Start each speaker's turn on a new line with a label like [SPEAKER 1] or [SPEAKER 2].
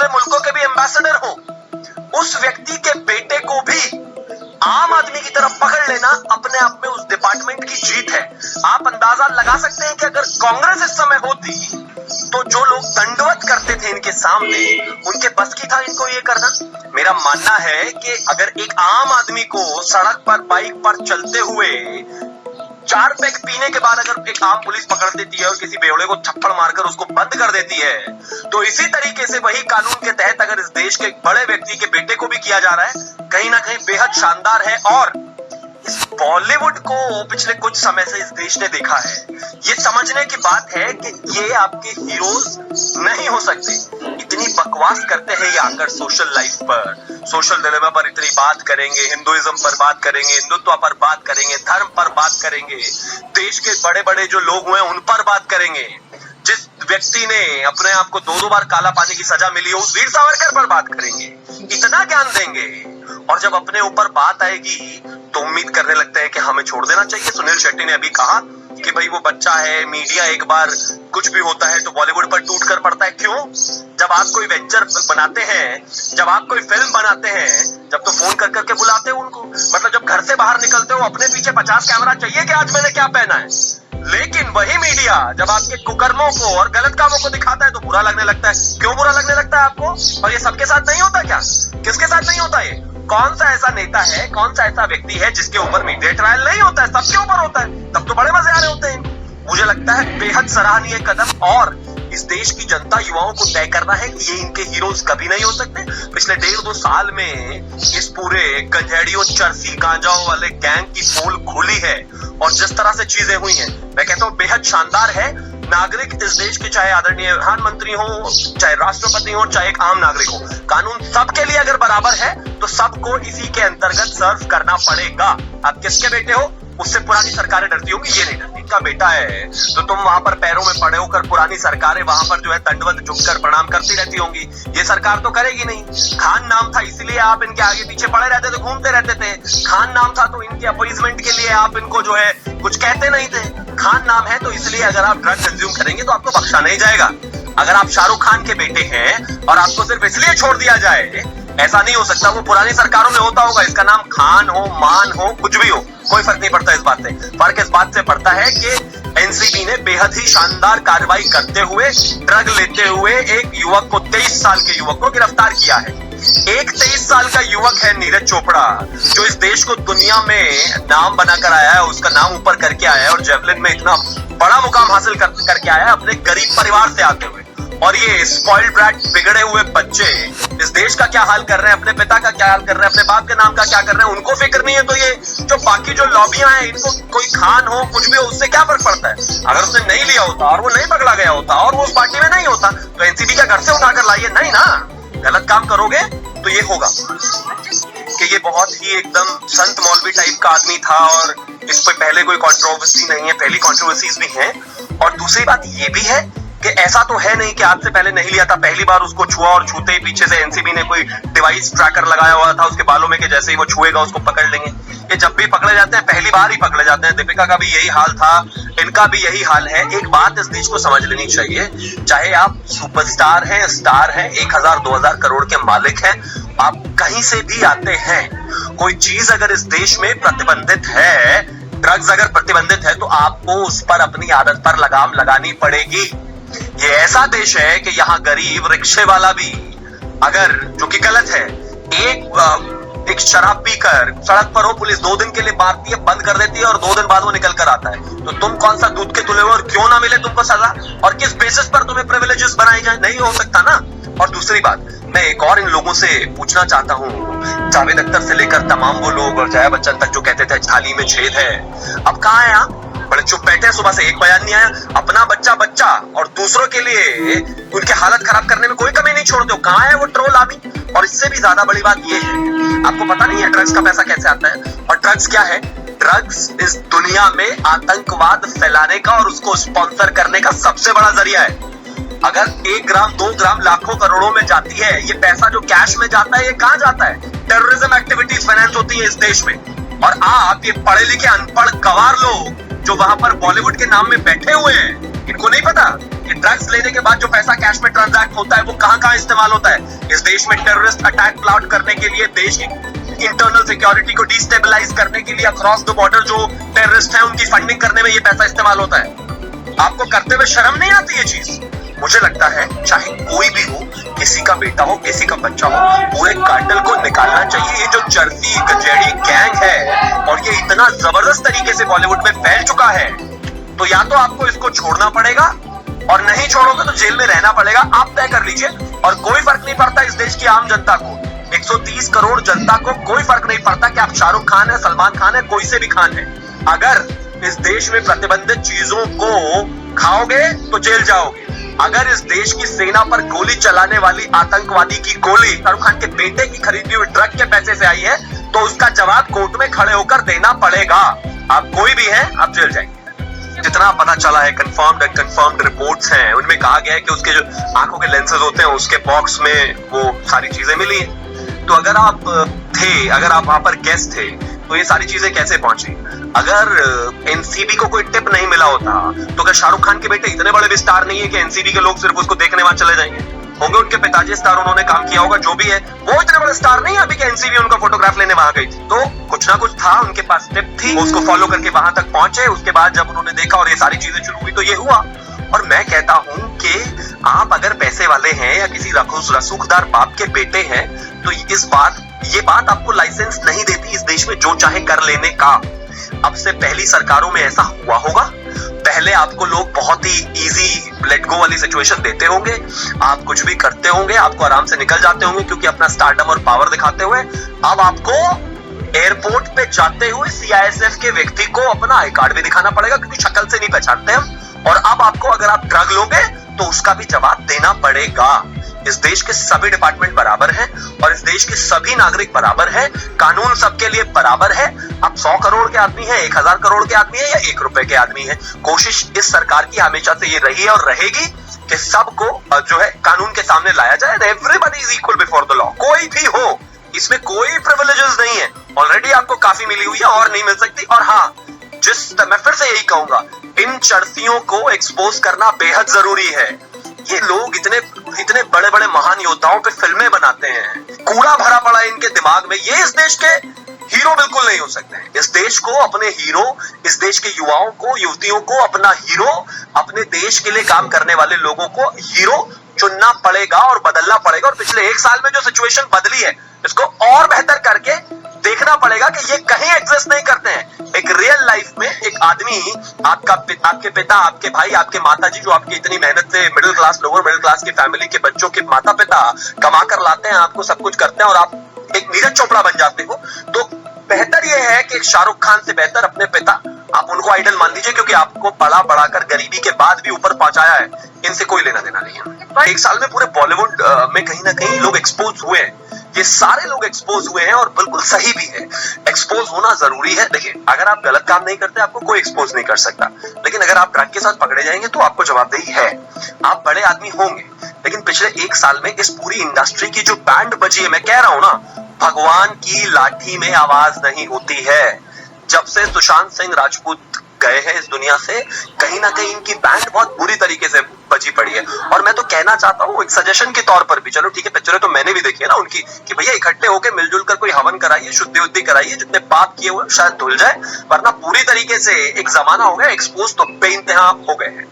[SPEAKER 1] बड़े मुल्कों के भी एम्बेसडर हो, उस व्यक्ति के बेटे को भी आम आदमी की तरफ पकड़ लेना अपने आप में उस डिपार्टमेंट की जीत है। आप अंदाजा लगा सकते हैं कि अगर कांग्रेस इस समय होती तो जो लोग दंडवत करते थे इनके सामने, उनके बस की था इनको ये करना। मेरा मानना है कि अगर एक आम आदमी को सड़क पर बाइक पर चलते हुए 4 पैक पीने के बाद अगर एक आम पुलिस पकड़ देती है और किसी बेवड़े को थप्पड़ मारकर उसको बंद कर देती है, तो इसी तरीके से वही कानून के तहत अगर इस देश के एक बड़े व्यक्ति के बेटे को भी किया जा रहा है, कहीं ना कहीं बेहद शानदार है। और इस बॉलीवुड को पिछले कुछ समय से इस देश ने देखा है। ये समझने की बात है कि ये आपके हीरोज नहीं हो सकते। इतनी बकवास करते हैं ये आकर सोशल लाइफ पर, सोशल डिलेमा पर इतनी बात करेंगे, हिंदुइज्म पर बात करेंगे, हिंदुत्व पर बात करेंगे, धर्म पर बात करेंगे, देश के बड़े बड़े जो लोग हुए उन पर बात करेंगे। जिस व्यक्ति ने अपने आप को 2-2 बार काला पानी की सजा मिली हो उस वीर सावरकर पर बात करेंगे, इतना ज्ञान देंगे। और जब अपने ऊपर बात आएगी तो उम्मीद करने लगते हैं कि हमें छोड़ देना चाहिए। सुनील शेट्टी ने अभी कहा कि भाई वो बच्चा है, मीडिया एक बार कुछ भी होता है तो बॉलीवुड पर टूट कर पड़ता है। क्यों? जब आप कोई वेंचर बनाते हैं, जब आप कोई फिल्म बनाते हैं, जब तो फोन कर करके बुलाते हो उनको, मतलब जब घर से बाहर निकलते हो अपने पीछे 50 कैमरा चाहिए कि आज मैंने क्या पहना है। लेकिन वही मीडिया जब आपके कुकर्मों को और गलत कामों को दिखाता है तो बुरा लगने लगता है। क्यों बुरा लगने लगता है आपको? और ये सबके साथ नहीं होता क्या? किसके साथ नहीं होता? ये कौन सा ऐसा नेता है, कौन सा ऐसा व्यक्ति है जिसके ऊपर मीडिया ट्रायल नहीं होता है? सबके ऊपर होता है, तब तो बड़े मजे आ रहे होते हैं। मुझे लगता है बेहद सराहनीय कदम, और इस देश की जनता युवाओं को तय करना है कि ये इनके हीरोज कभी नहीं हो सकते। पिछले 1.5-2 साल में इस पूरे गंजेड़ियों, चरसी, गांजाओं वाले गैंग की पोल खुली है और जिस तरह से चीजें हुई हैं, मैं कहता हूँ बेहद शानदार है। नागरिक इस देश के, चाहे आदरणीय प्रधानमंत्री हो, चाहे राष्ट्रपति हो, चाहे एक आम नागरिक हो, कानून सबके लिए अगर बराबर है तो सबको इसी के अंतर्गत सर्व करना पड़ेगा। आप किसके बेटे हो? उससे पुरानी सरकारें डरती होंगी, ये नहीं डरती। इनका बेटा है तो तुम वहां पर पैरों में पड़े होकर, पुरानी सरकारें वहां पर जो है दंडवत झुककर प्रणाम करती रहती होंगी। ये सरकार तो करेगी नहीं। खान नाम था इसलिए आप इनके आगे पीछे पड़े रहते थे, घूमते रहते थे। खान नाम था तो इनके अपॉइंटमेंट के लिए आप इनको जो है कुछ कहते नहीं थे। खान नाम है तो इसलिए अगर आप ड्रग कंज्यूम करेंगे तो आपको बख्शा नहीं जाएगा। अगर आप शाहरुख खान के बेटे हैं और आपको सिर्फ इसलिए छोड़ दिया जाए, ऐसा नहीं हो सकता। वो पुरानी सरकारों में होता होगा, इसका नाम खान हो, मान हो, कुछ भी हो, कोई फर्क नहीं पड़ता इस बात से। फर्क इस बात से पड़ता है कि एनसीबी ने बेहद ही शानदार कार्रवाई करते हुए, ड्रग लेते हुए एक युवक को, 23 साल के युवक को गिरफ्तार किया है। एक 23 साल का युवक है नीरज चोपड़ा, जो इस देश को दुनिया में नाम बनाकर आया है, उसका नाम ऊपर करके आया है और जेवलिन में इतना बड़ा मुकाम हासिल करके आया है अपने गरीब परिवार से आते हुए। और ये स्पॉइल्ड ब्रैट, बिगड़े हुए बच्चे इस देश का क्या हाल कर रहे हैं, अपने पिता का क्या हाल कर रहे हैं, अपने बाप के नाम का क्या कर रहे हैं, उनको फिक्र नहीं है। तो ये जो बाकी जो लॉबियां हैं, इनको कोई खान हो, कुछ भी हो, उससे क्या फर्क पड़ता है? अगर उसने नहीं लिया होता और वो नहीं पकड़ा गया होता और वो उस पार्टी में नहीं होता तो एनसीबी क्या घर से उठाकर लाइए? नहीं ना। गलत काम करोगे तो ये होगा कि ये बहुत ही एकदम संत मौलवी टाइप का आदमी था और इस पे पहले कोई कंट्रोवर्सी नहीं है, पहली कंट्रोवर्सीज भी हैं। और दूसरी बात ये भी है कि ऐसा तो है नहीं कि आज से पहले नहीं लिया था, पहली बार उसको छुआ और छूते ही पीछे से एनसीबी ने कोई डिवाइस ट्रैकर लगाया हुआ था उसके बालों में कि जैसे ही वो छुएगा उसको पकड़ लेंगे। ये जब भी पकड़े जाते हैं पहली बार ही पकड़े जाते हैं। दीपिका का भी यही हाल था, इनका भी यही हाल है। एक बात इस देश को समझ लेनी चाहिए, चाहे आप सुपरस्टार हैं, स्टार हैं, 1000-2000 करोड़ के मालिक हैं, आप कहीं से भी आते हैं, कोई चीज अगर इस देश में प्रतिबंधित है, ड्रग्स अगर प्रतिबंधित है, तो आपको उस पर अपनी आदत पर लगाम लगानी पड़ेगी। ये ऐसा देश है कि यहाँ गरीब रिक्शे वाला भी अगर, जो कि गलत है, एक शराब पीकर सड़क पर हो, पुलिस 2 दिन के लिए मारती है, बंद कर देती है और 2 दिन बाद वो निकल कर आता है, तो तुम कौन सा दूध के तुले हो और क्यों ना मिले तुमको सजा? और किस बेसिस पर तुम्हें प्रिविलेजेस बनाए जाए? नहीं हो सकता ना। और दूसरी बात, मैं एक और इन लोगों से पूछना चाहता हूँ, जावेद अख्तर से लेकर तमाम वो लोग और जया बच्चन तक जो कहते थे थाली में छेद है, अब कहाँ है आप? बड़े चुप बैठे हैं, सुबह से एक बयान नहीं आया। अपना बच्चा बच्चा और दूसरों के लिए उनके हालत खराब करने में कोई कमी नहीं छोड़ते हो। कहाँ है वो ट्रोल आदमी? और इससे भी ज्यादा बड़ी बात ये है, आपको पता नहीं है ड्रग्स का पैसा कैसे आता है? और ड्रग्स क्या है? ड्रग्स इस दुनिया में आतंकवाद फैलाने का और उसको स्पॉन्सर करने का सबसे बड़ा जरिया है। अगर 1 ग्राम 2 ग्राम लाखों करोड़ों में जाती है, ये पैसा जो कैश में जाता है, ये कहाँ जाता है? टेररिज्म एक्टिविटीज फाइनेंस होती है इस देश में। और आप ये पढ़े लिखे अनपढ़ गंवार लोग जो वहां पर बॉलीवुड के नाम में बैठे हुए हैं, इनको नहीं पता कि ड्रग्स लेने के बाद जो पैसा कैश में ट्रांजैक्ट होता है वो कहां इस्तेमाल होता है। इस देश में टेररिस्ट अटैक प्लॉट करने के लिए, देश की इंटरनल सिक्योरिटी को डिस्टेबलाइज करने के लिए, अक्रॉस द बॉर्डर जो टेररिस्ट है उनकी फंडिंग करने में ये पैसा इस्तेमाल होता है। आपको करते हुए शर्म नहीं आती ये चीज? मुझे लगता है चाहे कोई भी हो, किसी का बेटा हो, किसी का बच्चा हो, पूरे कार्टेल को निकालना चाहिए। ये जो चर्सी गजेड़ी गैंग है और ये इतना जबरदस्त तरीके से बॉलीवुड में फैल चुका है, तो या तो आपको इसको छोड़ना पड़ेगा और नहीं छोड़ोगे तो जेल में रहना पड़ेगा। आप तय कर लीजिए। और कोई फर्क नहीं पड़ता इस देश की आम जनता को, 130 करोड़ जनता को कोई फर्क नहीं पड़ता कि आप शाहरुख खान है, सलमान खान है, कोई से भी खान है। अगर इस देश में प्रतिबंधित चीजों को खाओगे तो जेल जाओगे। अगर इस देश की सेना पर गोली चलाने वाली आतंकवादी की गोली शाहरुख खान के बेटे की खरीदी हुई ड्रग के पैसे से आई है तो उसका जवाब कोर्ट में खड़े होकर देना पड़ेगा। आप कोई भी हैं, आप जेल जाएंगे। जितना पता चला है, कंफर्म्ड रिपोर्ट्स हैं, उनमें कहा गया है कि उसके जो आंखों के लेंसेज होते हैं उसके बॉक्स में वो सारी चीजें मिली हैं। तो अगर आप वहां पर गेस्ट थे तो ये सारी चीजें कैसे पहुंची? अगर एनसीबी को कोई टिप नहीं मिला होता तो क्या शाहरुख खान के बेटे इतने बड़े भी स्टार नहीं है कि एनसीबी के लोग सिर्फ उसको देखने वहां चले जाएंगे? होंगे उनके पिताजी स्टार, उन्होंने काम किया होगा, जो भी है वो इतने बड़े स्टार नहीं है अभी कि एनसीबी उनका फोटोग्राफ लेने वहां गई थी। तो कुछ ना कुछ था, उनके पास टिप थी, उसको फॉलो करके वहां तक पहुंचे। उसके बाद जब उन्होंने देखा और ये सारी चीजें शुरू हुई तो ये हुआ। और मैं कहता हूं कि आप अगर पैसे वाले हैं या किसी रसूखदार बाप के बेटे हैं तो ये बात आपको लाइसेंस नहीं देती इस देश में जो चाहे कर लेने का। अब से पहली सरकारों में ऐसा हुआ होगा। पहले आपको लोग बहुत ही इजी लेट गो वाली सिचुएशन देते होंगे, आप कुछ भी करते होंगे, आपको आराम से निकल जाते होंगे क्योंकि अपना स्टारडम और पावर दिखाते हुए। अब आपको एयरपोर्ट पे जाते हुए सीआईएसएफ के व्यक्ति को अपना आई कार्ड भी दिखाना पड़ेगा क्योंकि शक्ल से नहीं पहचानते हम। और अब आपको अगर आप ड्रग लोगे तो उसका भी जवाब देना पड़ेगा। इस देश के सभी डिपार्टमेंट बराबर हैं और इस देश के सभी नागरिक बराबर हैं। कानून सबके लिए बराबर है। आप 100 करोड़ के आदमी हैं, 1000 करोड़ के आदमी है या 1 रुपए के आदमी है। कोशिश इस सरकार की हमेशा से ये रही है और रहेगी कि सबको जो है कानून के सामने लाया जाए। Everybody is equal before the law. कोई भी हो, इसमें कोई प्रिविलेजेस नहीं है। ऑलरेडी आपको काफी मिली हुई है और नहीं मिल सकती। और हाँ, मैं फिर से यही कहूंगा, इन चर्सियों को एक्सपोज करना बेहद जरूरी है। ये लोग इतने बड़े बड़े महान योद्धाओं पे फिल्में बनाते हैं, कूड़ा भरा पड़ा है इनके दिमाग में। ये इस देश के हीरो बिल्कुल नहीं हो सकते हैं। इस देश को अपने हीरो, इस देश के युवाओं को, युवतियों को अपना हीरो, अपने देश के लिए काम करने वाले लोगों को हीरो चुनना पड़ेगा और बदलना पड़ेगा। और पिछले 1 साल में जो सिचुएशन बदली है इसको और बेहतर करके देखना पड़ेगा कि ये कहीं एग्जिस्ट नहीं करते हैं। एक रियल लाइफ में एक आदमी, आपके पिता, आपके भाई, आपके माताजी जो आपकी इतनी मेहनत से मिडिल क्लास लोगों, मिडिल क्लास की फैमिली के बच्चों के माता पिता कमा कर लाते हैं, आपको सब कुछ करते हैं और आप एक नीरज चोपड़ा बन जाते हो। तो बेहतर यह है कि शाहरुख खान से बेहतर अपने पिता, आप उनको आइडल मान लीजिए क्योंकि आपको बढ़ाकर गरीबी के बाद भी ऊपर पहुंचाया है। इनसे कोई लेना देना नहीं है। 1 साल में पूरे बॉलीवुड में कहीं ना कहीं लोग एक्सपोज हुए हैं। ये सारे लोग एक्सपोज हुए हैं और बिल्कुल सही भी है। एक्सपोज होना जरूरी है। देखिए, अगर आप गलत काम नहीं करते आपको कोई एक्सपोज नहीं कर सकता, लेकिन अगर आप ड्रग के साथ पकड़े जाएंगे तो आपको जवाबदेही है। आप बड़े आदमी होंगे, लेकिन पिछले 1 साल में इस पूरी इंडस्ट्री की जो बैंड बजी है, मैं कह रहा हूं ना, भगवान की लाठी में आवाज नहीं होती है। जब से सुशांत सिंह राजपूत गए हैं इस दुनिया से, कहीं ना कहीं इनकी बैंड बहुत बुरी तरीके से बजी पड़ी है। और मैं तो कहना चाहता हूँ एक सजेशन के तौर पर भी, चलो ठीक है, पिक्चरें तो मैंने भी देखी है ना उनकी, कि भैया इकट्ठे होकर मिलजुल कर कोई हवन कराइए, शुद्धि उद्धि कराइए, जितने पाप किए हुए शायद धुल जाए। वरना पूरी तरीके से एक जमाना हो गया एक्सपोज तो बेइंतहा हो गए हैं।